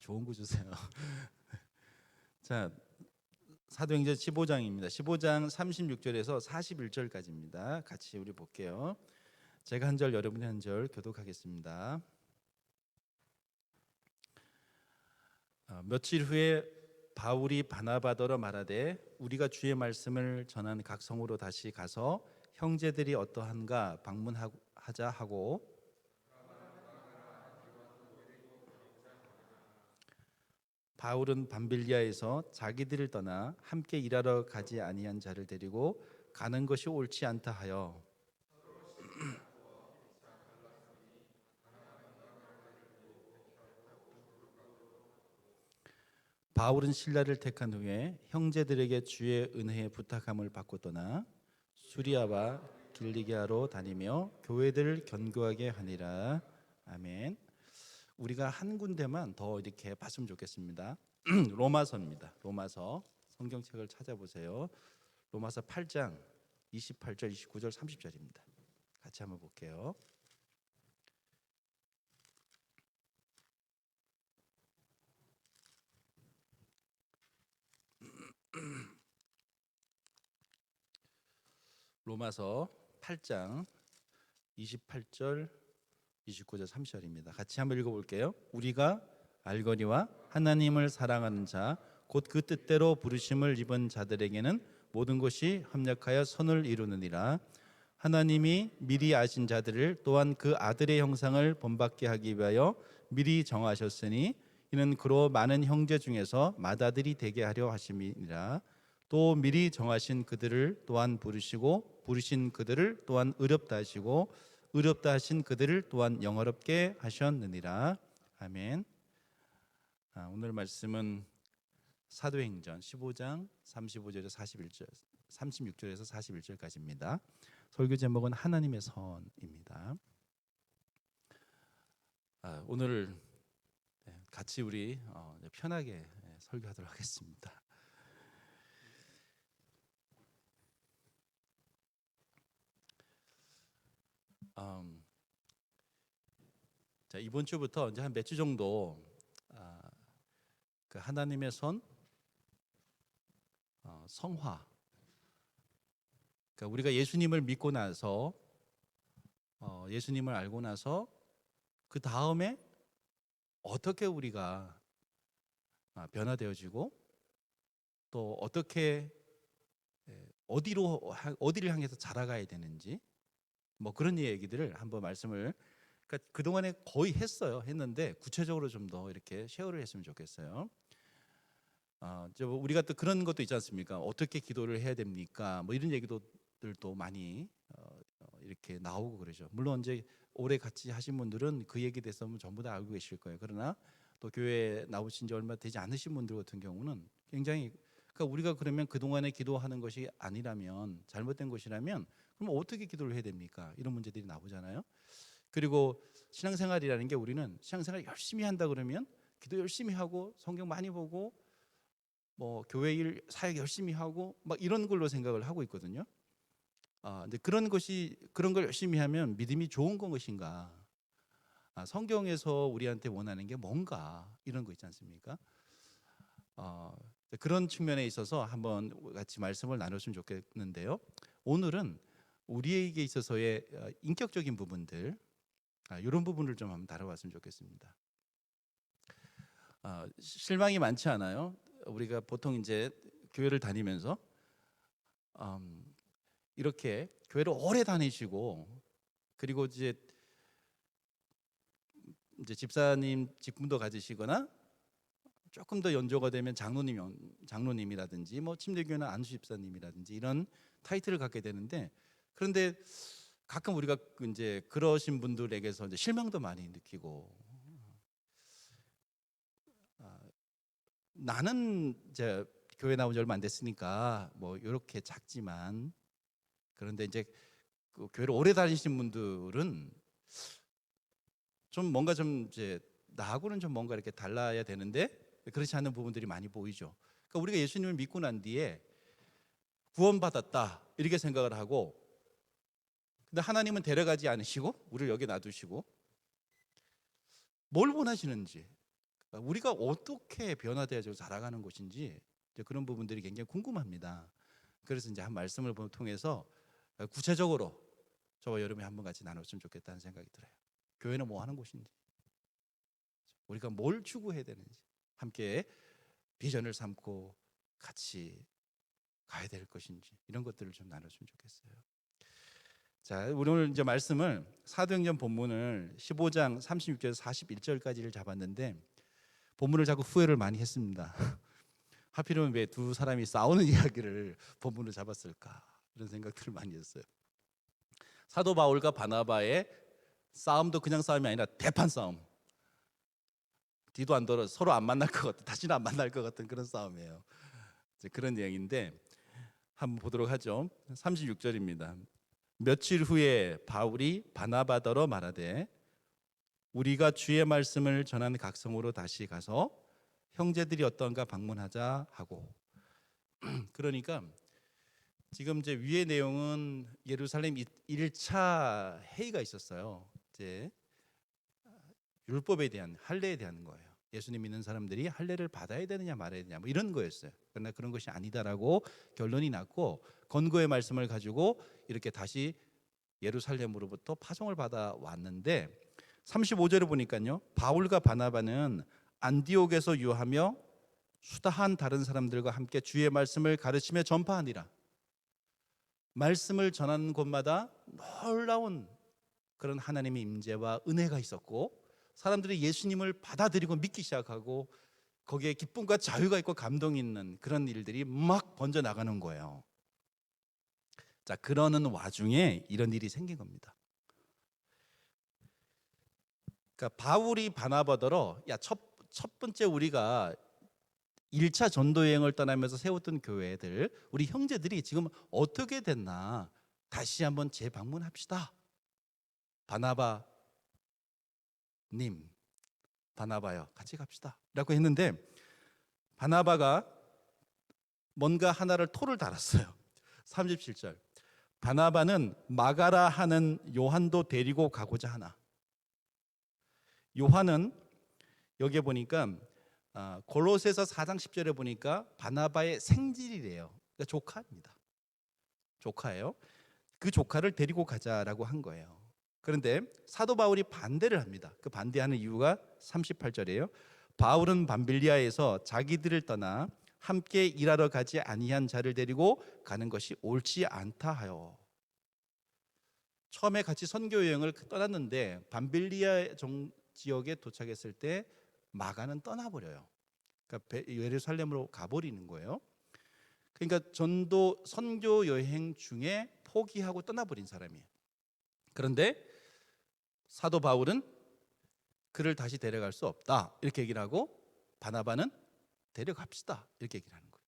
좋은 거 주세요. 자, 사도행전 15장입니다. 15장 36절에서 41절까지입니다. 같이 우리 볼게요. 제가 한 절, 여러분이 한 절 교독하겠습니다. 며칠 후에 바울이 바나바더러 말하되 우리가 주의 말씀을 전한 각 성으로 다시 가서 형제들이 어떠한가 방문하자 하고, 바울은 밤빌리아에서 자기들을 떠나 함께 일하러 가지 아니한 자를 데리고 가는 것이 옳지 않다 하여 바울은 신라를 택한 후에 형제들에게 주의 은혜에 부탁함을 받고 떠나 수리아와 길리기아로 다니며 교회들을 견고하게 하니라. 아멘. 우리가 한 군데만 더 이렇게 봤으면 좋겠습니다. 로마서입니다. 로마서 성경책을 찾아보세요. 로마서 8장 28절, 29절, 30절입니다. 같이 한번 볼게요. 로마서 8장 28절, 29절, 30절입니다. 같이 한번 읽어볼게요. 우리가 알거니와 하나님을 사랑하는 자, 곧 그 뜻대로 부르심을 입은 자들에게는 모든 것이 합력하여 선을 이루느니라. 하나님이 미리 아신 자들을 또한 그 아들의 형상을 본받게 하기 위하여 미리 정하셨으니 이는 그로 많은 형제 중에서 맏아들이 되게 하려 하심이니라. 또 미리 정하신 그들을 또한 부르시고 부르신 그들을 또한 의롭다 하시고 의롭다 하신 그들을 또한 영화롭게 하셨느니라. 아멘. 오늘 말씀은 사도행전 15장 35절에서 41절, 36절에서 41절까지입니다. 설교 제목은 하나님의 선입니다. 오늘 같이 우리 편하게 설교하도록 하겠습니다. 자, 이번 주부터 이제 한 몇 주 정도 그 하나님의 선, 성화. 그러니까 우리가 예수님을 믿고 나서 예수님을 알고 나서 그 다음에 어떻게 우리가 변화되어지고 또 어떻게 어디를 향해서 자라가야 되는지 뭐 그런 얘기들을 한번 말씀을 그러니까 그동안에 거의 했는데 구체적으로 좀 더 이렇게 쉐어를 했으면 좋겠어요. 우리가 또 그런 것도 있지 않습니까? 어떻게 기도를 해야 됩니까? 뭐 이런 얘기들도 많이 이렇게 나오고 그러죠. 물론 이제 오래 같이 하신 분들은 그 얘기에 대해서 전부 다 알고 계실 거예요. 그러나 또 교회에 나오신 지 얼마 되지 않으신 분들 같은 경우는 굉장히 그러니까 우리가 그러면 그동안에 기도하는 것이 아니라면 잘못된 것이라면 그럼 어떻게 기도를 해야 됩니까? 이런 문제들이 나오잖아요. 그리고 신앙생활이라는 게 우리는 신앙생활 열심히 한다 그러면 기도 열심히 하고 성경 많이 보고 뭐 교회 일 사역 열심히 하고 막 이런 걸로 생각을 하고 있거든요. 근데 그런 걸 열심히 하면 믿음이 좋은 것인가? 성경에서 우리한테 원하는 게 뭔가 이런 거 있지 않습니까? 그런 측면에 있어서 한번 같이 말씀을 나눴으면 좋겠는데요. 오늘은 우리에게 있어서의 인격적인 부분들 이런 부분을 좀 한번 다뤄봤으면 좋겠습니다. 실망이 많지 않아요? 우리가 보통 이제 교회를 다니면서 이렇게 교회를 오래 다니시고 그리고 이제 집사님 직분도 가지시거나 조금 더 연조가 되면 장로님이라든지 뭐 침례교회는 안수 집사님이라든지 이런 타이틀을 갖게 되는데 그런데 가끔 우리가 이제 그러신 분들에게서 이제 실망도 많이 느끼고 나는 이제 교회 나온 지 얼마 안 됐으니까 뭐 이렇게 작지만 그런데 이제 그 교회를 오래 다니신 분들은 좀 뭔가 좀 이제 나하고는 좀 뭔가 이렇게 달라야 되는데 그렇지 않은 부분들이 많이 보이죠. 그러니까 우리가 예수님을 믿고 난 뒤에 구원받았다 이렇게 생각을 하고 근데 하나님은 데려가지 않으시고 우리를 여기 놔두시고 뭘 원하시는지 우리가 어떻게 변화되어서 자라가는 것인지 이제 그런 부분들이 굉장히 궁금합니다. 그래서 이제 한 말씀을 통해서 구체적으로 저와 여러분이 한번 같이 나눴으면 좋겠다는 생각이 들어요. 교회는 뭐 하는 곳인지, 우리가 뭘 추구해야 되는지, 함께 비전을 삼고 같이 가야 될 것인지, 이런 것들을 좀 나눴으면 좋겠어요. 자, 우리 오늘 이제 말씀을 사도행전 본문을 15장 36절에서 41절까지를 잡았는데, 본문을 자꾸 후회를 많이 했습니다. 하필이면 왜 두 사람이 싸우는 이야기를 본문을 잡았을까, 이런 생각들을 많이 했어요. 사도 바울과 바나바의 싸움도 그냥 싸움이 아니라 대판 싸움. 뒤도 안 돌아 서로 안 만날 것 같은, 다시는 안 만날 것 같은 그런 싸움이에요. 그런 내용인데 한번 보도록 하죠. 36절입니다. 며칠 후에 바울이 바나바더러 말하되 우리가 주의 말씀을 전한 각성으로 다시 가서 형제들이 어떤가 방문하자 하고. 그러니까 지금 이제 위의 내용은 예루살렘 1차 회의가 있었어요. 이제 율법에 대한, 할례에 대한 거예요. 예수님 믿는 사람들이 할례를 받아야 되느냐 말아야 되느냐 뭐 이런 거였어요. 그러나 그런 것이 아니다라고 결론이 났고, 권고의 말씀을 가지고 이렇게 다시 예루살렘으로부터 파송을 받아 왔는데, 35절에 보니까요, 바울과 바나바는 안디옥에서 유하며 수다한 다른 사람들과 함께 주의 말씀을 가르치며 전파하니라. 말씀을 전하는 곳마다 놀라운 그런 하나님의 임재와 은혜가 있었고, 사람들이 예수님을 받아들이고 믿기 시작하고 거기에 기쁨과 자유가 있고 감동이 있는 그런 일들이 막 번져 나가는 거예요. 자, 그러는 와중에 이런 일이 생긴 겁니다. 그러니까 바울이 바나바더러 첫 번째 우리가 1차 전도 여행을 떠나면서 세웠던 교회들, 우리 형제들이 지금 어떻게 됐나 다시 한번 재방문합시다. 바나바 님, 바나바요, 같이 갑시다 라고 했는데, 바나바가 뭔가 하나를 토를 달았어요. 37절, 바나바는 마가라 하는 요한도 데리고 가고자 하나. 요한은 여기에 보니까 골로새서 4장 10절에 보니까 바나바의 생질이래요. 그러니까 조카입니다. 조카예요. 그 조카를 데리고 가자라고 한 거예요. 그런데 사도 바울이 반대를 합니다. 그 반대하는 이유가 38절이에요. 바울은 밤빌리아에서 자기들을 떠나 함께 일하러 가지 아니한 자를 데리고 가는 것이 옳지 않다 하여. 처음에 같이 선교 여행을 떠났는데 밤빌리아 지역에 도착했을 때 마가는 떠나버려요. 그러니까 예루살렘으로 가버리는 거예요. 그러니까 선교 여행 중에 포기하고 떠나버린 사람이에요. 그런데 사도 바울은 그를 다시 데려갈 수 없다 이렇게 얘기를 하고, 바나바는 데려갑시다 이렇게 얘기를 하는 거예요.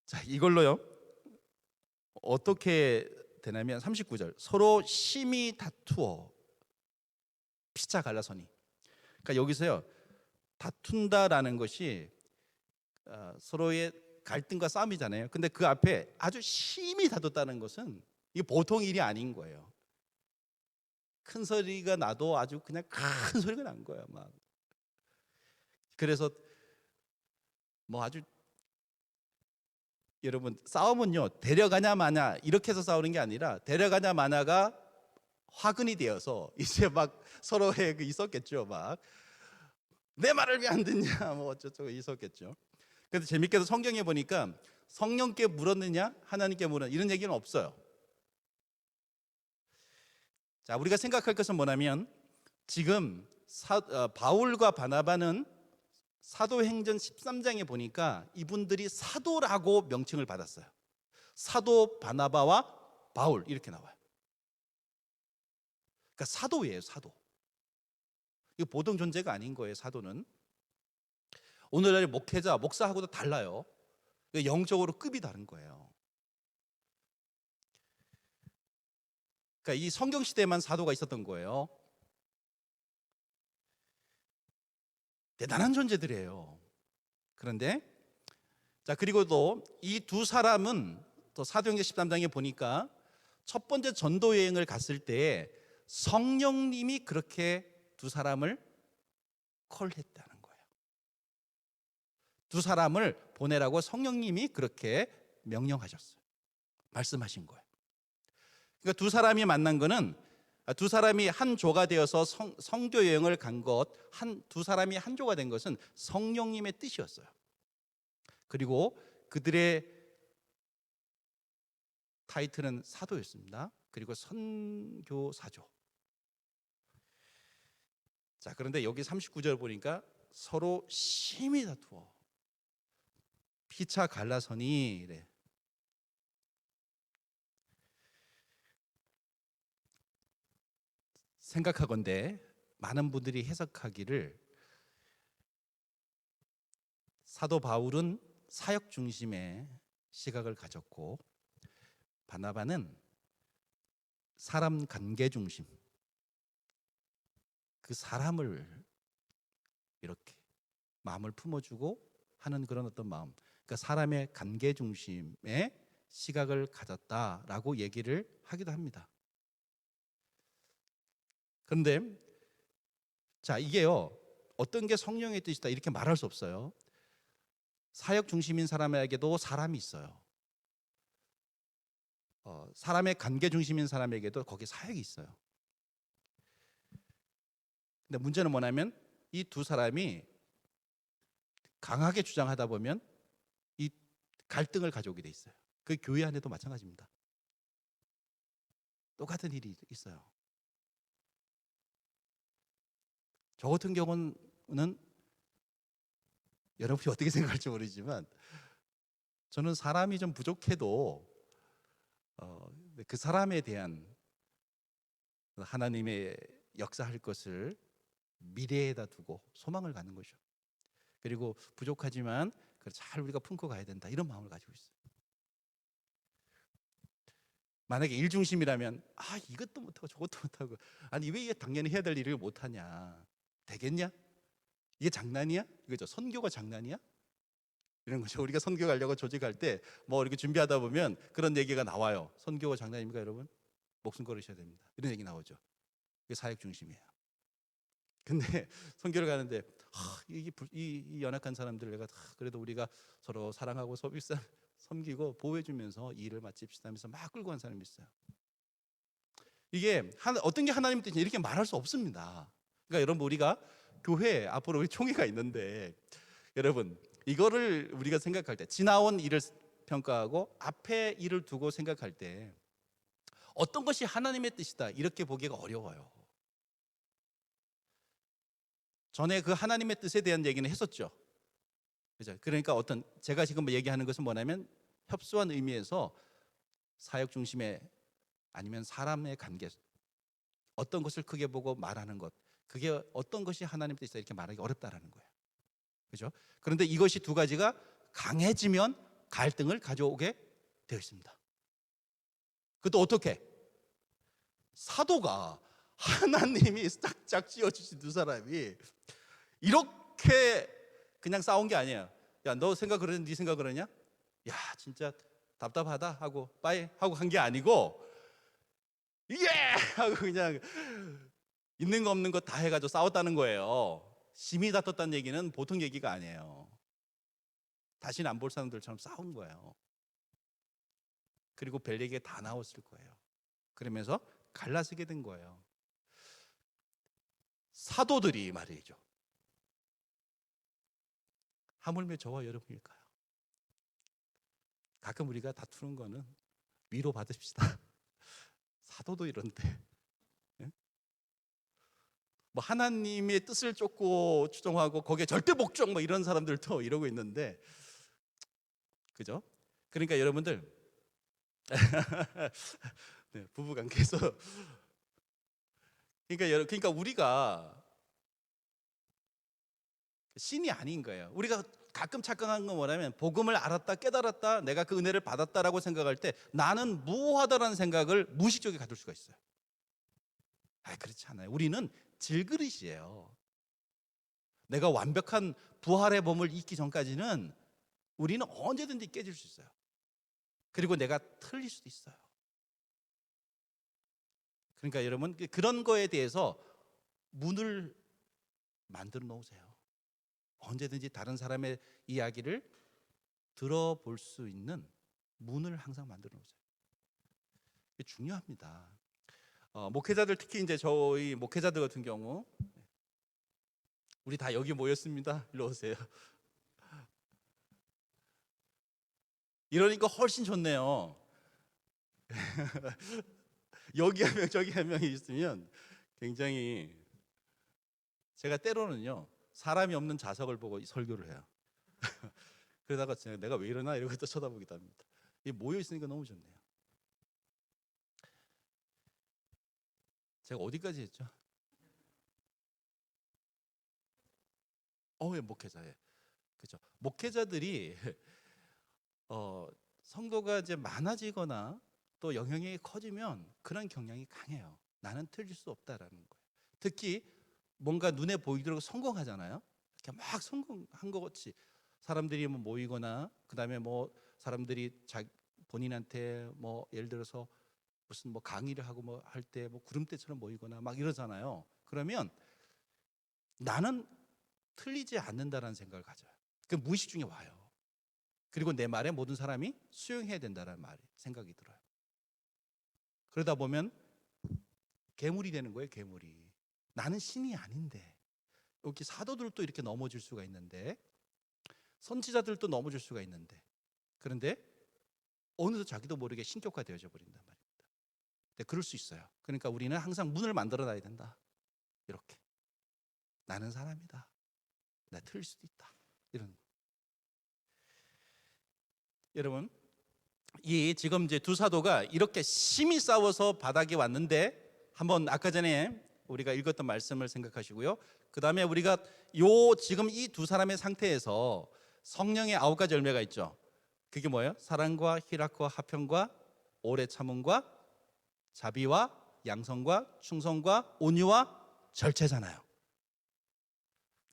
자, 이걸로요 어떻게 되냐면 39절, 서로 심히 다투어 피차 갈라서니. 그러니까 여기서요, 다툰다라는 것이 서로의 갈등과 싸움이잖아요. 근데 그 앞에 아주 심히 다퉜다는 것은 이게 보통 일이 아닌 거예요. 큰 소리가 나도 아주 그냥 큰 소리가 난 거예요. 막. 그래서 뭐 아주, 여러분 싸움은요 데려가냐 마냐 이렇게 해서 싸우는 게 아니라, 데려가냐 마냐가 화근이 되어서 이제 막 서로의 있었겠죠. 막 내 말을 왜 안 듣냐 뭐 어쩌고 있었겠죠. 근데 재밌게도 성경에 보니까 성령께 물었느냐 하나님께 물었느냐 이런 얘기는 없어요. 자, 우리가 생각할 것은 뭐냐면, 지금 바울과 바나바는 사도행전 13장에 보니까 이분들이 사도라고 명칭을 받았어요. 사도 바나바와 바울 이렇게 나와요. 그러니까 사도예요, 사도. 이거 보통 존재가 아닌 거예요, 사도는. 오늘날 목회자, 목사하고도 달라요. 영적으로 급이 다른 거예요. 그러니까 이 성경 시대에만 사도가 있었던 거예요. 대단한 존재들이에요. 그런데 자, 그리고 또 이 두 사람은 또 사도행전 13장에 보니까 첫 번째 전도 여행을 갔을 때 성령님이 그렇게 두 사람을 콜했다는 거예요. 두 사람을 보내라고 성령님이 그렇게 명령하셨어요. 말씀하신 거예요. 그러니까 두 사람이 만난 거는 두 사람이 한 조가 되어서 성교 여행을 간 것, 두 사람이 한 조가 된 것은 성령님의 뜻이었어요. 그리고 그들의 타이틀은 사도였습니다. 그리고 선교사죠. 자, 그런데 여기 39절 보니까 서로 심히 다투어 피차 갈라서니 이래. 생각하건대 많은 분들이 해석하기를 사도 바울은 사역 중심의 시각을 가졌고 바나바는 사람 관계 중심, 그 사람을 이렇게 마음을 품어주고 하는 그런 어떤 마음, 그러니까 사람의 관계 중심의 시각을 가졌다라고 얘기를 하기도 합니다. 그런데 자, 이게요, 어떤 게 성령의 뜻이다 이렇게 말할 수 없어요. 사역 중심인 사람에게도 사람이 있어요. 사람의 관계 중심인 사람에게도 거기 사역이 있어요. 근데 문제는 뭐냐면 이 두 사람이 강하게 주장하다 보면 이 갈등을 가져오게 돼 있어요. 그 교회 안에도 마찬가지입니다. 똑같은 일이 있어요. 저 같은 경우는 여러분이 어떻게 생각할지 모르지만 저는 사람이 좀 부족해도 그 사람에 대한 하나님의 역사할 것을 미래에다 두고 소망을 갖는 거죠. 그리고 부족하지만 그걸 잘 우리가 품고 가야 된다 이런 마음을 가지고 있어요. 만약에 일 중심이라면 이것도 못하고 저것도 못하고 아니 왜 이게 당연히 해야 될 일을 못하냐, 되겠냐? 이게 장난이야? 이거죠. 선교가 장난이야? 이런 거죠. 우리가 선교 가려고 조직할 때 뭐 이렇게 준비하다 보면 그런 얘기가 나와요. 선교가 장난입니까 여러분? 목숨 걸으셔야 됩니다. 이런 얘기 나오죠. 이게 사역 중심이에요. 근데 선교를 가는데 이 연약한 사람들 내가 그래도 우리가 서로 사랑하고 섬기고 보호해주면서 이 일을 마칩시다 하면서 막 끌고 간 사람이 있어요. 이게 어떤 게 하나님 뜻이냐 이렇게 말할 수 없습니다. 그러니까 여러분 우리가 교회 앞으로 우리 총회가 있는데 여러분 이거를 우리가 생각할 때 지나온 일을 평가하고 앞에 일을 두고 생각할 때 어떤 것이 하나님의 뜻이다 이렇게 보기가 어려워요. 전에 그 하나님의 뜻에 대한 얘기는 했었죠. 그죠? 그러니까 제가 지금 얘기하는 것은 뭐냐면 협소한 의미에서 사역 중심의 아니면 사람의 관계, 어떤 것을 크게 보고 말하는 것, 그게 어떤 것이 하나님의 뜻이다 이렇게 말하기 어렵다라는 거예요. 그죠? 그런데 이것이 두 가지가 강해지면 갈등을 가져오게 되어 있습니다. 그것도 어떻게? 사도가 하나님이 짝짝 지어주신 두 사람이 이렇게 그냥 싸운 게 아니에요. 야, 너 생각 그러냐? 네 생각 그러냐? 야, 진짜 답답하다 하고 빠이 하고 한 게 아니고 예! 하고 그냥 있는 거 없는 거 다 해가지고 싸웠다는 거예요. 심히 다퉜다는 얘기는 보통 얘기가 아니에요. 다시는 안 볼 사람들처럼 싸운 거예요. 그리고 별 얘기가 다 나왔을 거예요. 그러면서 갈라서게 된 거예요. 사도들이 말이죠. 하물며 저와 여러분일까요? 가끔 우리가 다투는 거는 위로 받읍시다. 사도도 이런데 뭐 하나님의 뜻을 쫓고 추종하고 거기에 절대 복종 뭐 이런 사람들도 이러고 있는데 그죠? 그러니까 여러분들 네, 부부 관계에서 그러니까 우리가 신이 아닌 거예요. 우리가 가끔 착각한 건 뭐냐면 복음을 알았다 깨달았다 내가 그 은혜를 받았다라고 생각할 때 나는 무호하다라는 생각을 무의식적으로 가질 수가 있어요. 그렇지 않아요. 우리는 질그릇이에요. 내가 완벽한 부활의 몸을 잊기 전까지는 우리는 언제든지 깨질 수 있어요. 그리고 내가 틀릴 수도 있어요. 그러니까 여러분 그런 거에 대해서 문을 만들어 놓으세요. 언제든지 다른 사람의 이야기를 들어볼 수 있는 문을 항상 만들어 놓으세요. 이게 중요합니다. 목회자들, 특히 이제 저희 목회자들 같은 경우, 우리 다 여기 모였습니다. 일로 오세요. 이러니까 훨씬 좋네요. 여기 한 명 저기 한 명이 있으면 굉장히, 제가 때로는요 사람이 없는 좌석을 보고 설교를 해요. 그러다가 내가 왜 이러나 이러고 또 쳐다보기도 합니다. 모여 있으니까 너무 좋네요. 제가 어디까지 했죠? 예, 목회자예. 그죠? 목회자들이 성도가 이제 많아지거나 또 영향력이 커지면 그런 경향이 강해요. 나는 틀릴 수 없다라는 거예요. 특히 뭔가 눈에 보이도록 성공하잖아요. 이렇게 막 성공한 것 같이 사람들이 뭐 모이거나, 그다음에 뭐 사람들이 본인한테 뭐 예를 들어서 무슨 뭐 강의를 하고 뭐 할 때 뭐 구름대처럼 모이거나 막 이러잖아요. 그러면 나는 틀리지 않는다라는 생각을 가져요. 그 무의식 중에 와요. 그리고 내 말에 모든 사람이 수용해야 된다는 생각이 들어요. 그러다 보면 괴물이 되는 거예요. 괴물이. 나는 신이 아닌데, 이렇게 사도들도 이렇게 넘어질 수가 있는데, 선지자들도 넘어질 수가 있는데, 그런데 어느덧 자기도 모르게 신격화되어져 버린단 말입니다. 네, 그럴 수 있어요. 그러니까 우리는 항상 문을 만들어 놔야 된다. 이렇게 나는 사람이다. 나 틀릴 수도 있다. 이런 거. 여러분, 이 지금 이제 두 사도가 이렇게 심히 싸워서 바닥에 왔는데, 한번 아까 전에 우리가 읽었던 말씀을 생각하시고요. 그 다음에 우리가 지금 이 두 사람의 상태에서 성령의 9가지 열매가 있죠. 그게 뭐예요? 사랑과 희락과 화평과 오래 참음과 자비와 양성과 충성과 온유와 절제잖아요.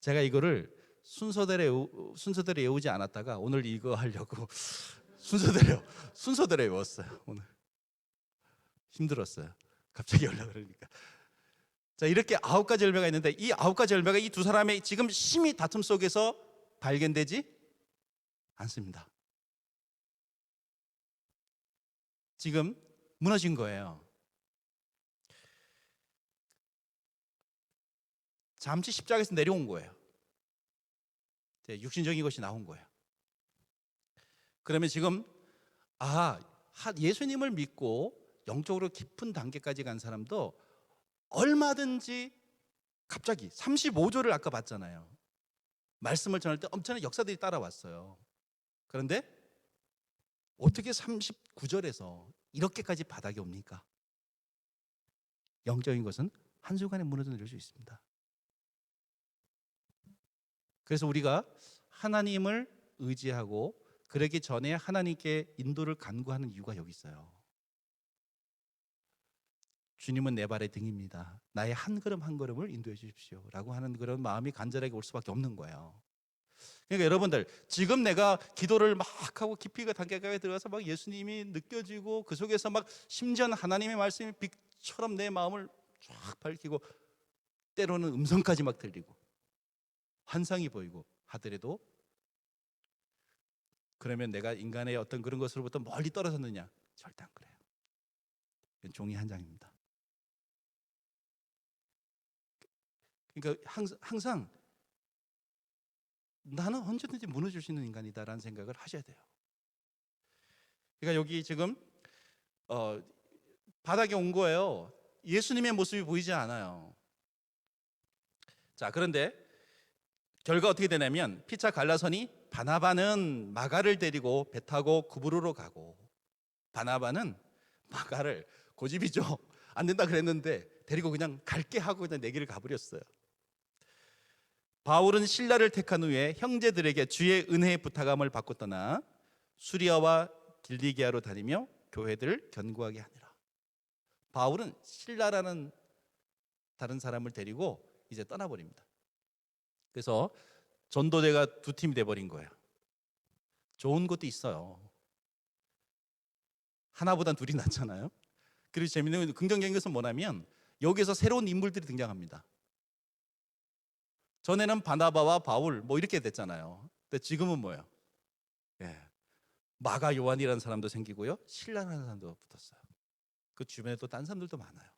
제가 이거를 순서대로 외우지 않았다가 오늘 이거 하려고 순서대로 외웠어요. 오늘 힘들었어요. 갑자기 연락을 하니까. 자, 이렇게 9가지 열매가 있는데, 이 9가지 열매가 이 두 사람의 지금 심히 다툼 속에서 발견되지 않습니다. 지금 무너진 거예요. 잠시 십자가에서 내려온 거예요. 육신적인 것이 나온 거예요. 그러면 지금 예수님을 믿고 영적으로 깊은 단계까지 간 사람도 얼마든지 갑자기 35조를 아까 봤잖아요. 말씀을 전할 때 엄청난 역사들이 따라왔어요. 그런데 어떻게 39절에서 이렇게까지 바닥이 옵니까? 영적인 것은 한순간에 무너져 내릴 수 있습니다. 그래서 우리가 하나님을 의지하고 그러기 전에 하나님께 인도를 간구하는 이유가 여기 있어요. 주님은 내 발의 등입니다. 나의 한 걸음 한 걸음을 인도해 주십시오 라고 하는 그런 마음이 간절하게 올 수밖에 없는 거예요. 그러니까 여러분들, 지금 내가 기도를 막 하고 깊이 그 단계까지 들어가서 막 예수님이 느껴지고 그 속에서 막 심지어는 하나님의 말씀이 빛처럼 내 마음을 쫙 밝히고 때로는 음성까지 막 들리고 환상이 보이고 하더라도, 그러면 내가 인간의 어떤 그런 것으로부터 멀리 떨어졌느냐? 절대 안 그래요. 종이 한 장입니다. 그러니까 항상 나는 언제든지 무너질 수 있는 인간이다라는 생각을 하셔야 돼요. 그러니까 여기 지금 바닥에 온 거예요. 예수님의 모습이 보이지 않아요. 자, 그런데 결과 어떻게 되냐면 피차 갈라서니 바나바는 마가를 데리고 배 타고 구브로로 가고, 바나바는 마가를, 고집이죠. 안 된다 그랬는데 데리고 그냥 갈게 하고 그냥 내 길을 가버렸어요. 바울은 신라를 택한 후에 형제들에게 주의 은혜의 부탁함을 받고 떠나 수리아와 길리기아로 다니며 교회들을 견고하게 하니라. 바울은 신라라는 다른 사람을 데리고 이제 떠나버립니다. 그래서 전도대가 두 팀이 돼버린 거예요. 좋은 것도 있어요. 하나보단 둘이 낫잖아요. 그리고 재밌는 긍정적인 것은 뭐냐면 여기서 새로운 인물들이 등장합니다. 전에는 바나바와 바울 뭐 이렇게 됐잖아요. 근데 지금은 뭐예요? 예. 마가 요한이라는 사람도 생기고요. 신라라는 사람도 붙었어요. 그 주변에 또 딴 사람들도 많아요.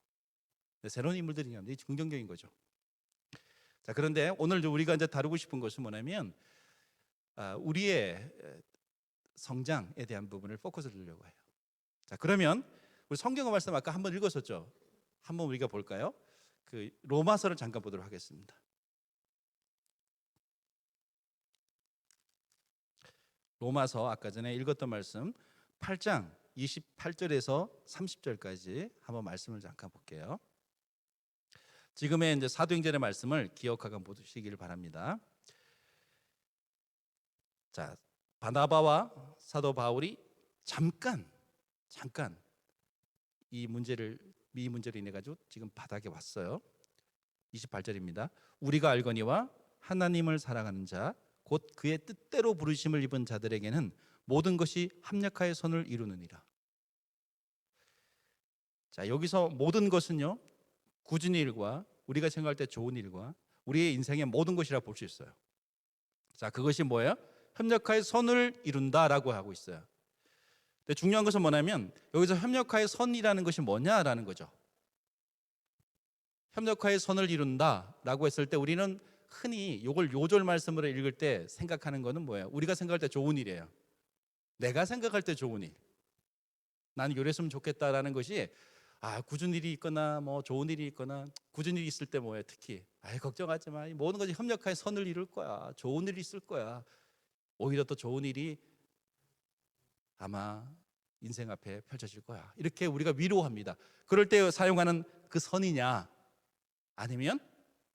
새로운 인물들이 있는데 긍정적인 거죠. 자, 그런데 오늘 우리가 이제 다루고 싶은 것은 뭐냐면 우리의 성장에 대한 부분을 포커스를 두려고 해요. 자, 그러면 우리 성경 말씀 아까 한번 읽었었죠. 한번 우리가 볼까요? 그 로마서를 잠깐 보도록 하겠습니다. 로마서 아까 전에 읽었던 말씀 8장 28절에서 30절까지 한번 말씀을 잠깐 볼게요. 지금의 이제 사도행전의 말씀을 기억하고 보시기를 바랍니다. 자, 바나바와 사도 바울이 잠깐 이 문제로 인해 가지고 지금 바닥에 왔어요. 28절입니다. 우리가 알거니와 하나님을 사랑하는 자 곧 그의 뜻대로 부르심을 입은 자들에게는 모든 것이 합력하여 선을 이루느니라. 자, 여기서 모든 것은요, 굳은 일과 우리가 생각할 때 좋은 일과 우리의 인생의 모든 것이라 볼 수 있어요. 자, 그것이 뭐예요? 협력하여 선을 이룬다라고 하고 있어요. 근데 중요한 것은 뭐냐면 여기서 협력하여 선이라는 것이 뭐냐라는 거죠. 협력하여 선을 이룬다라고 했을 때 우리는 흔히 이걸 요절 말씀으로 읽을 때 생각하는 것은 뭐예요? 우리가 생각할 때 좋은 일이에요. 내가 생각할 때 좋은 일. 나는 이랬으면 좋겠다라는 것이 굳은 일이 있거나 뭐 좋은 일이 있거나 굳은 일이 있을 때 뭐예요? 특히 걱정하지 마. 모든 것이 협력하여 선을 이룰 거야. 좋은 일이 있을 거야. 오히려 더 좋은 일이 아마 인생 앞에 펼쳐질 거야. 이렇게 우리가 위로합니다. 그럴 때 사용하는 그 선이냐 아니면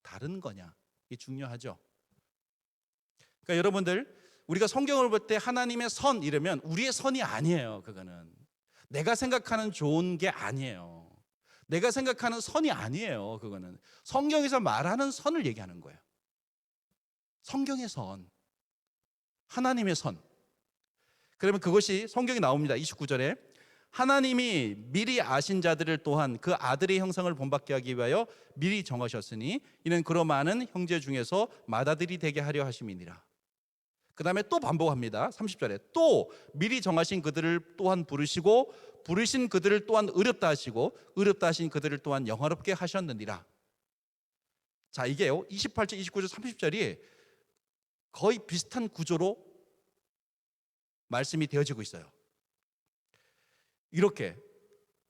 다른 거냐, 이게 중요하죠. 그러니까 여러분들 우리가 성경을 볼 때 하나님의 선 이러면 우리의 선이 아니에요. 그거는 내가 생각하는 좋은 게 아니에요. 내가 생각하는 선이 아니에요. 그거는 성경에서 말하는 선을 얘기하는 거예요. 성경의 선, 하나님의 선. 그러면 그것이 성경에 나옵니다. 29절에 하나님이 미리 아신 자들을 또한 그 아들의 형상을 본받게 하기 위하여 미리 정하셨으니 이는 그로 많은 형제 중에서 맏아들이 되게 하려 하심이니라. 그 다음에 또 반복합니다. 30절에 또 미리 정하신 그들을 또한 부르시고 부르신 그들을 또한 의롭다 하시고 의롭다 하신 그들을 또한 영화롭게 하셨느니라. 자, 이게요 28절, 29절, 30절이 거의 비슷한 구조로 말씀이 되어지고 있어요. 이렇게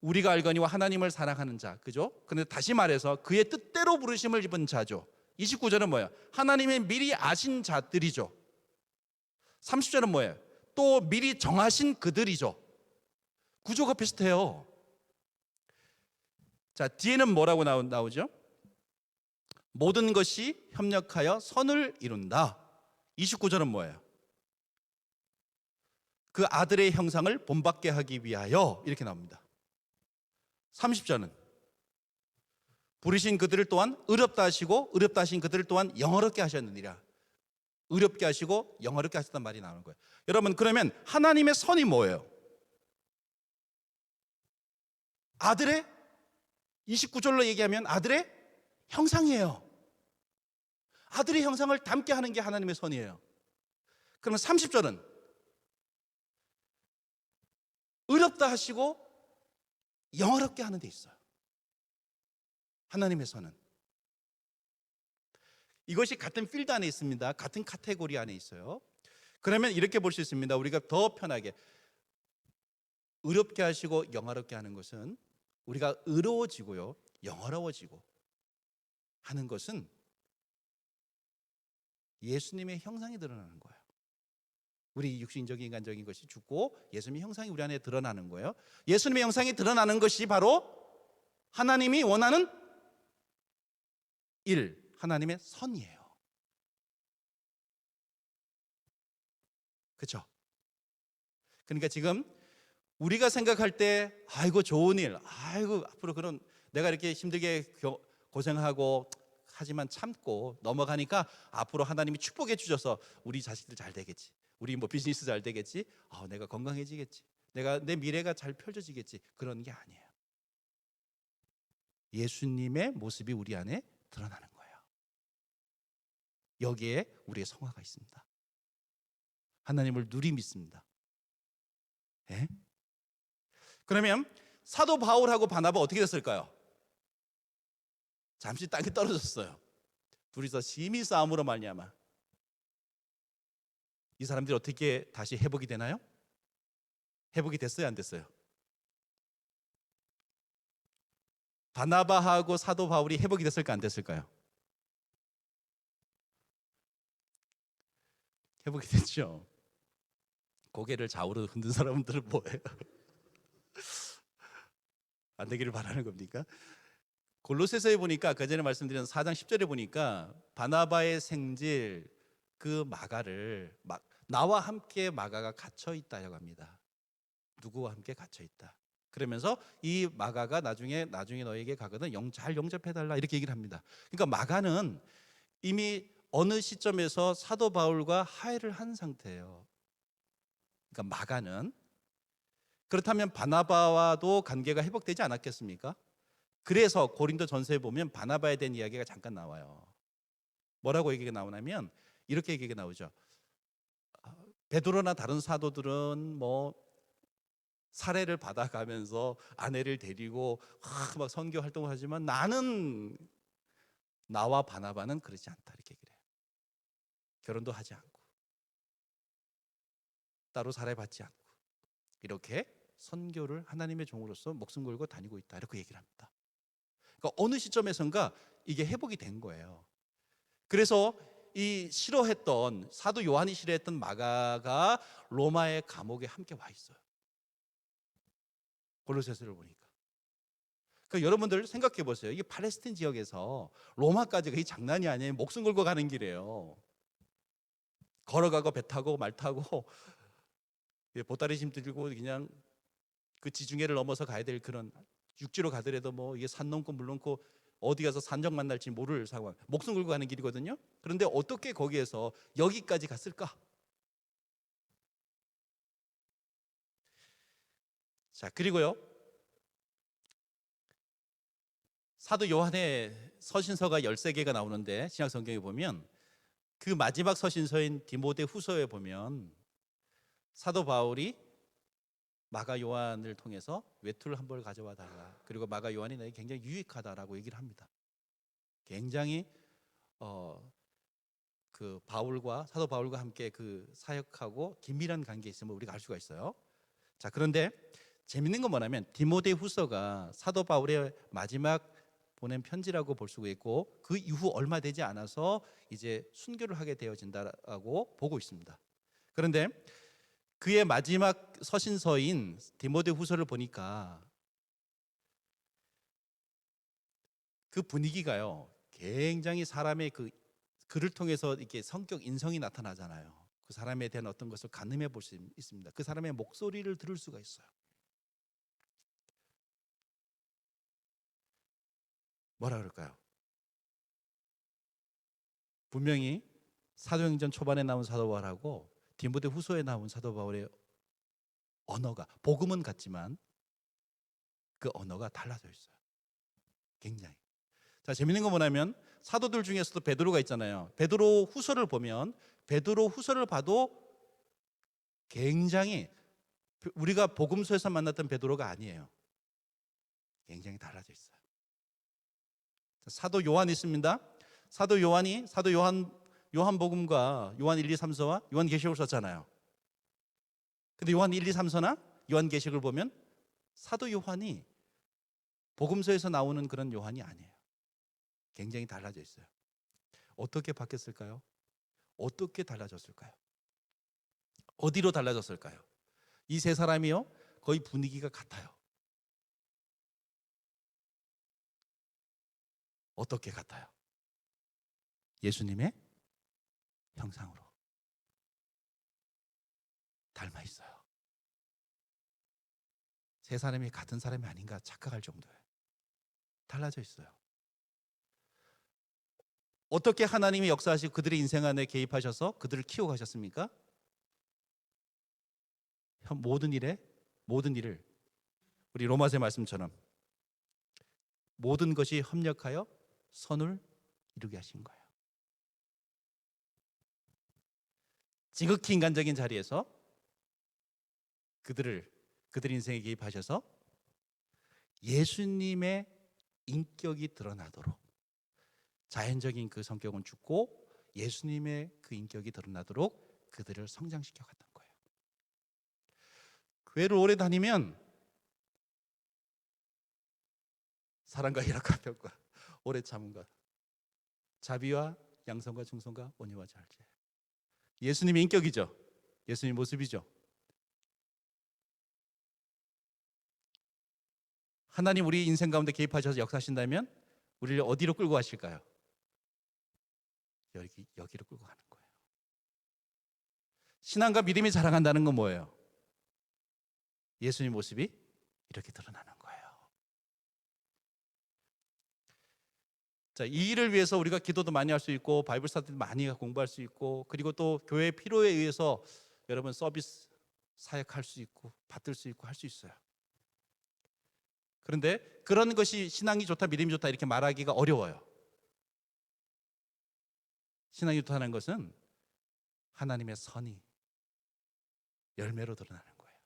우리가 알거니와 하나님을 사랑하는 자, 그죠? 그런데 다시 말해서 그의 뜻대로 부르심을 입은 자죠. 29절은 뭐예요? 하나님의 미리 아신 자들이죠. 30절은 뭐예요? 또 미리 정하신 그들이죠. 구조가 비슷해요. 자, 뒤에는 뭐라고 나오죠? 모든 것이 협력하여 선을 이룬다. 29절은 뭐예요? 그 아들의 형상을 본받게 하기 위하여 이렇게 나옵니다. 30절은 부르신 그들을 또한 의롭다 하시고 의롭다 하신 그들을 또한 영화롭게 하셨느니라. 의롭게 하시고 영화롭게 하셨단 말이 나오는 거예요. 여러분, 그러면 하나님의 선이 뭐예요? 아들의 29절로 얘기하면 아들의 형상이에요. 아들의 형상을 담게 하는 게 하나님의 선이에요. 그러면 30절은 의롭다 하시고 영화롭게 하는 데 있어요. 하나님의 선은 이것이 같은 필드 안에 있습니다. 같은 카테고리 안에 있어요. 그러면 이렇게 볼 수 있습니다. 우리가 더 편하게 의롭게 하시고 영화롭게 하는 것은 우리가 의로워지고요 영화로워지고 하는 것은 예수님의 형상이 드러나는 거예요. 우리 육신적인 인간적인 것이 죽고 예수님의 형상이 우리 안에 드러나는 거예요. 예수님의 형상이 드러나는 것이 바로 하나님이 원하는 일, 하나님의 선이에요. 그렇죠? 그러니까 지금 우리가 생각할 때 아이고 좋은 일, 아이고 앞으로 그런 내가 이렇게 힘들게 고생하고 하지만 참고 넘어가니까 앞으로 하나님이 축복해 주셔서 우리 자식들 잘 되겠지, 우리 뭐 비즈니스 잘 되겠지, 내가 건강해지겠지, 내 미래가 잘 펼쳐지겠지, 그런 게 아니에요. 예수님의 모습이 우리 안에 드러나는 거예요. 여기에 우리의 성화가 있습니다. 하나님을 누리 믿습니다. 예? 그러면 사도 바울하고 바나바 어떻게 됐을까요? 잠시 땅에 떨어졌어요. 둘이서 심히 싸움으로 말미암아 이 사람들이 어떻게 다시 회복이 되나요? 회복이 됐어요, 안 됐어요? 바나바하고 사도 바울이 회복이 됐을까, 안 됐을까요? 회복이 됐죠. 고개를 좌우로 흔든 사람들은 뭐예요? 안 되기를 바라는 겁니까? 골로새서에 보니까 그 전에 말씀드린 4장 10절에 보니까 바나바의 생질 그 마가를 나와 함께 마가가 갇혀 있다고 합니다. 누구와 함께 갇혀 있다. 그러면서 이 마가가 나중에 너에게 가거든 잘 영접해 달라 이렇게 얘기를 합니다. 그러니까 마가는 이미 어느 시점에서 사도 바울과 화해를 한 상태예요. 그러니까 마가는 그렇다면 바나바와도 관계가 회복되지 않았겠습니까? 그래서 고린도 전서에 보면 바나바에 대한 이야기가 잠깐 나와요. 뭐라고 얘기가 나오냐면 이렇게 얘기가 나오죠. 베드로나 다른 사도들은 뭐 사례를 받아가면서 아내를 데리고 막 선교 활동을 하지만 나와 바나바는 그렇지 않다 이렇게 얘기를 해요. 결혼도 하지 않고 따로 사례받지 않고 이렇게 선교를 하나님의 종으로서 목숨 걸고 다니고 있다 이렇게 얘기를 합니다. 그러니까 어느 시점에선가 이게 회복이 된 거예요. 그래서 이 싫어했던 사도 요한이 싫어했던 마가가 로마의 감옥에 함께 와 있어요. 골로새서를 보니까. 그러니까 여러분들 생각해 보세요. 이게 팔레스틴 지역에서 로마까지가 이 장난이 아니에요. 목숨 걸고 가는 길이에요. 걸어가고 배 타고 말 타고 보따리 짐 들고 그냥 그 지중해를 넘어서 가야 될 그런 육지로 가더라도 뭐 이게 산 넘고 물 넘고 어디 가서 산적 만날지 모를 상황. 목숨 걸고 가는 길이거든요. 그런데 어떻게 거기에서 여기까지 갔을까? 자, 그리고요. 사도 요한의 서신서가 13개가 나오는데 신약 성경에 보면 그 마지막 서신서인 디모데 후서에 보면 사도 바울이 마가 요한을 통해서 외투를 한 벌 가져와 달라. 그리고 마가 요한이 너에게 굉장히 유익하다라고 얘기를 합니다. 굉장히 그 사도 바울과 함께 그 사역하고 긴밀한 관계에 있음을 우리가 알 수가 있어요. 자, 그런데 재밌는 건 뭐냐면 디모데 후서가 사도 바울의 마지막 보낸 편지라고 볼 수가 있고 그 이후 얼마 되지 않아서 이제 순교를 하게 되어진다라고 보고 있습니다. 그런데 그의 마지막 서신서인 디모데 후서를 보니까 그 분위기가요 굉장히 사람의 그 글을 통해서 이렇게 성격 인성이 나타나잖아요. 그 사람에 대한 어떤 것을 가늠해 볼 수 있습니다. 그 사람의 목소리를 들을 수가 있어요. 뭐라 그럴까요? 분명히 사도행전 초반에 나온 사도 바울하고 디모데 후서에 나온 사도 바울의 언어가 복음은 같지만 그 언어가 달라져 있어요. 굉장히. 자, 재밌는 건 뭐냐면 사도들 중에서도 베드로가 있잖아요. 베드로 후서를 봐도 굉장히 우리가 복음서에서 만났던 베드로가 아니에요. 굉장히 달라져 있어요. 사도 요한 있습니다. 사도 요한복음과 요한 1, 2, 3서와 요한계시록을 썼잖아요. 근데 요한 1, 2, 3서나 요한계시록을 보면 사도 요한이 복음서에서 나오는 그런 요한이 아니에요. 굉장히 달라져 있어요. 어떻게 바뀌었을까요? 어떻게 달라졌을까요? 어디로 달라졌을까요? 이 세 사람이요 거의 분위기가 같아요. 어떻게 같아요? 예수님의 형상으로 닮아 있어요. 세 사람이 같은 사람이 아닌가 착각할 정도예요. 달라져 있어요. 어떻게 하나님이 역사하시고 그들의 인생 안에 개입하셔서 그들을 키워가셨습니까? 모든 일을 우리 로마서의 말씀처럼 모든 것이 협력하여 선을 이루게 하신 거예요. 지극히 인간적인 자리에서 그들 인생에 개입하셔서 예수님의 인격이 드러나도록, 자연적인 그 성격은 죽고 예수님의 그 인격이 드러나도록 그들을 성장시켜 갔던 거예요. 교회를 오래 다니면 사랑과 희락과 벽과 오래 참음과 자비와 양선과 충성과 온유와 절제, 예수님의 인격이죠. 예수님의 모습이죠. 하나님 우리 인생 가운데 개입하셔서 역사하신다면 우리를 어디로 끌고 가실까요? 여기로 끌고 가는 거예요. 신앙과 믿음이 자라간다는 건 뭐예요? 예수님 모습이 이렇게 드러나는 거예요. 자, 이 일을 위해서 우리가 기도도 많이 할 수 있고 바이블 스터디도 많이 공부할 수 있고, 그리고 또 교회의 필요에 의해서 여러분 서비스 사역할 수 있고 받을 수 있고 할 수 있어요. 그런데 그런 것이 신앙이 좋다, 믿음이 좋다 이렇게 말하기가 어려워요. 신앙이 좋다는 것은 하나님의 선이 열매로 드러나는 거예요.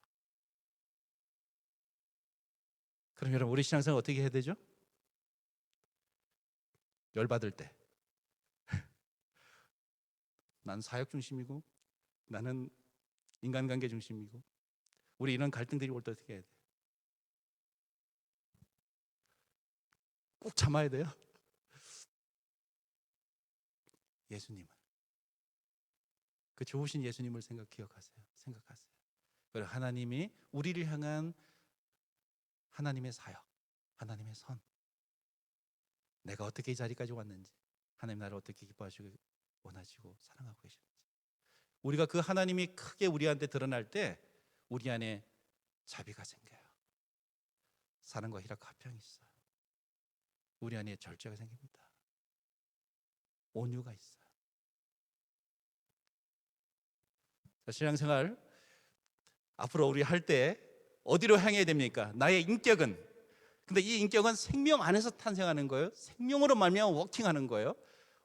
그럼 여러분 우리 신앙생활 어떻게 해야 되죠? 열받을 때 난 사역 중심이고 나는 인간관계 중심이고 우리 이런 갈등들이 올 때 어떻게 해야 돼요? 꼭 참아야 돼요? 예수님을, 그 좋으신 예수님을 기억하세요. 생각하세요. 그리고 하나님이 우리를 향한 하나님의 사역, 하나님의 선, 내가 어떻게 이 자리까지 왔는지, 하나님 나를 어떻게 기뻐하시고 원하시고 사랑하고 계시는지, 우리가 그 하나님이 크게 우리한테 드러날 때 우리 안에 자비가 생겨요. 사랑과 희락과 화평이 있어요. 우리 안에 절제가 생깁니다. 온유가 있어요. 신앙생활 앞으로 우리 할 때 어디로 향해야 됩니까? 나의 인격은, 근데 이 인격은 생명 안에서 탄생하는 거예요. 생명으로 말미암아 워킹하는 거예요.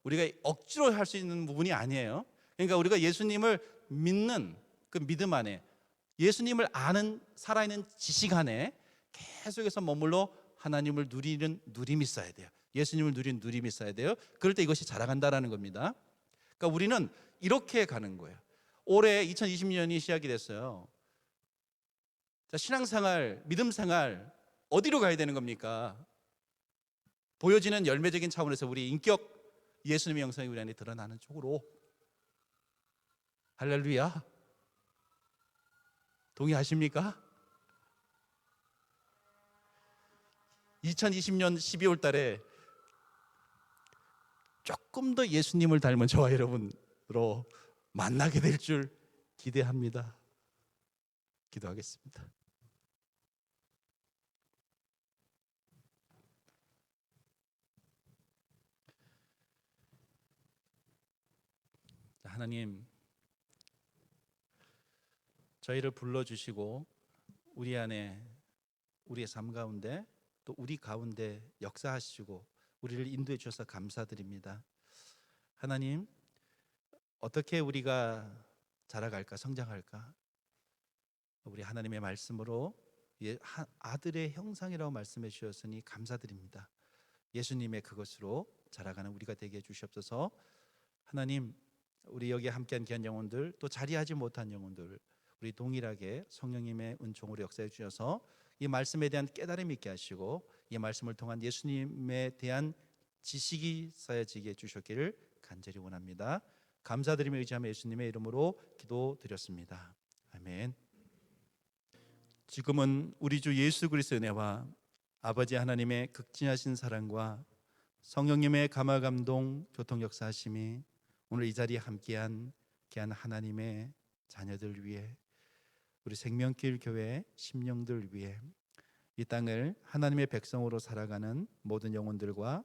우리가 억지로 할 수 있는 부분이 아니에요. 그러니까 우리가 예수님을 믿는 그 믿음 안에, 예수님을 아는 살아있는 지식 안에 계속해서 머물러 하나님을 누리는 누림이 있어야 돼요. 예수님을 누리는 누림이 있어야 돼요. 그럴 때 이것이 자라간다라는 겁니다. 그러니까 우리는 이렇게 가는 거예요. 올해 2020년이 시작이 됐어요. 자, 신앙생활, 믿음생활 어디로 가야 되는 겁니까? 보여지는 열매적인 차원에서 우리 인격, 예수님의 영성이 우리 안에 드러나는 쪽으로. 할렐루야. 동의하십니까? 2020년 12월 달에 조금 더 예수님을 닮은 저와 여러분으로 만나게 될 줄 기대합니다. 기도하겠습니다. 하나님, 저희를 불러주시고 우리 안에, 우리의 삶 가운데 또 우리 가운데 역사하시고 우리를 인도해 주셔서 감사드립니다. 하나님, 어떻게 우리가 자라갈까, 성장할까? 우리 하나님의 말씀으로 아들의 형상이라고 말씀해 주셨으니 감사드립니다. 예수님의 그것으로 자라가는 우리가 되게 해 주시옵소서. 하나님, 우리 여기 함께한 귀한 영혼들, 또 자리하지 못한 영혼들, 우리 동일하게 성령님의 은총으로 역사해 주셔서 이 말씀에 대한 깨달음이 있게 하시고 이 말씀을 통한 예수님에 대한 지식이 쌓여지게 해주셨기를 간절히 원합니다. 감사드리며 의지하며 예수님의 이름으로 기도드렸습니다. 아멘. 지금은 우리 주 예수 그리스도의 은혜와 아버지 하나님의 극진하신 사랑과 성령님의 감화 감동 교통 역사하심이 오늘 이 자리에 함께한 귀한 하나님의 자녀들 위해, 우리 생명길 교회 심령들 위해, 이 땅을 하나님의 백성으로 살아가는 모든 영혼들과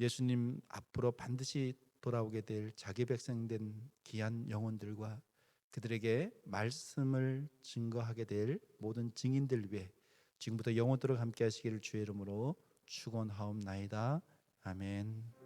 예수님 앞으로 반드시 돌아오게 될 자기 백성된 귀한 영혼들과 그들에게 말씀을 증거하게 될 모든 증인들 위해 지금부터 영원토록 함께 하시기를 주의 이름으로 축원하옵나이다. 아멘.